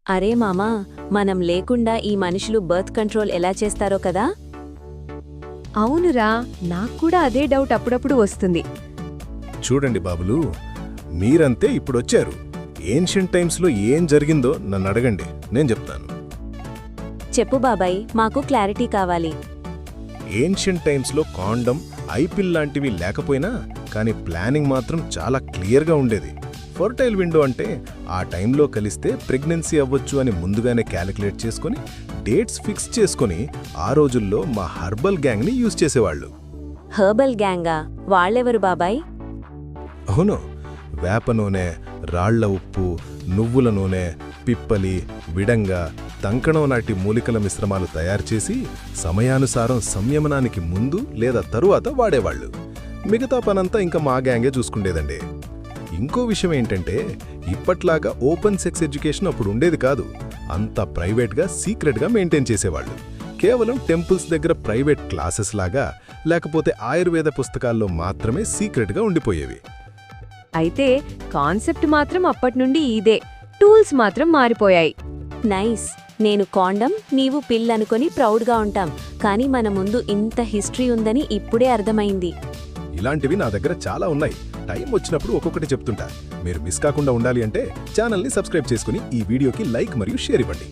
అరే మామా, మనం లేకుండా ఈ మనుషులు బర్త్ కంట్రోల్ ఎలా చేస్తారో కదా. అవునురా, నాక్కూడా అదే డౌట్ అప్పుడప్పుడు వస్తుంది. చూడండి బాబులు, మీరంతే ఇప్పుడొచ్చారు. ఏన్షియంట్ టైమ్స్లో ఏం జరిగిందో నన్ను అడగండి, నేను చెప్తాను. చెప్పు బాబాయ్, మాకు క్లారిటీ కావాలి. ఏన్షియంట్ టైమ్స్లో కాండం, ఐపిల్ లాంటివి లేకపోయినా కానీ ప్లానింగ్ మాత్రం చాలా క్లియర్గా ఉండేది. ఫర్టైల్ విండో అంటే ఆ టైంలో కలిస్తే ప్రెగ్నెన్సీ అవ్వచ్చు అని ముందుగానే క్యాలిక్యులేట్ చేసుకొని డేట్స్ ఫిక్స్ చేసుకొని ఆ రోజుల్లో మా హర్బల్ గ్యాంగ్ని యూజ్ చేసేవాళ్ళు. హర్బల్ గ్యాంగా? వాళ్ళెవరు బాబాయ్? అవును, వేప నూనె, రాళ్ల ఉప్పు, నువ్వుల నూనె, పిప్పలి, విడంగ, తంకణం నాటి మూలికల మిశ్రమాలు తయారు చేసి సమయానుసారం సంయమనానికి ముందు లేదా తరువాత వాడేవాళ్లు. మిగతా పనంతా ఇంకా మా గ్యాంగే చూసుకుండేదండి. ఇంకో విషయం ఏంటంటే, ఇప్పట్లాగా ఓపెన్ సెక్స్ ఎడ్యుకేషన్ అప్పుడు ఉండేది కాదు. అంతా ప్రైవేట్గా, సీక్రెట్గా మెయింటైన్ చేసేవాళ్లు. కేవలం టెంపుల్స్ దగ్గర ప్రైవేట్ క్లాసెస్ లాగా, లేకపోతే ఆయుర్వేద పుస్తకాల్లో మాత్రమే సీక్రెట్గా ఉండిపోయేవి. అయితే కాన్సెప్ట్ మాత్రం అప్పట్నుండి ఇదే, టూల్స్ మాత్రం మారిపోయాయి. నైస్. నేను కాండం, నీవు పిల్ అనుకొని ప్రౌడ్గా ఉంటాం, కానీ మన ముందు ఇంత హిస్టరీ ఉందని ఇప్పుడే అర్థమైంది. ఇలాంటివి నా దగ్గర చాలా ఉన్నాయి. టైం వచ్చినప్పుడు ఒక్కొక్కటి చెప్తుంటా. మీరు మిస్ కాకుండా ఉండాలి అంటే ఛానల్ని సబ్స్క్రైబ్ చేసుకుని ఈ వీడియోకి లైక్ మరియు షేర్ ఇవ్వండి.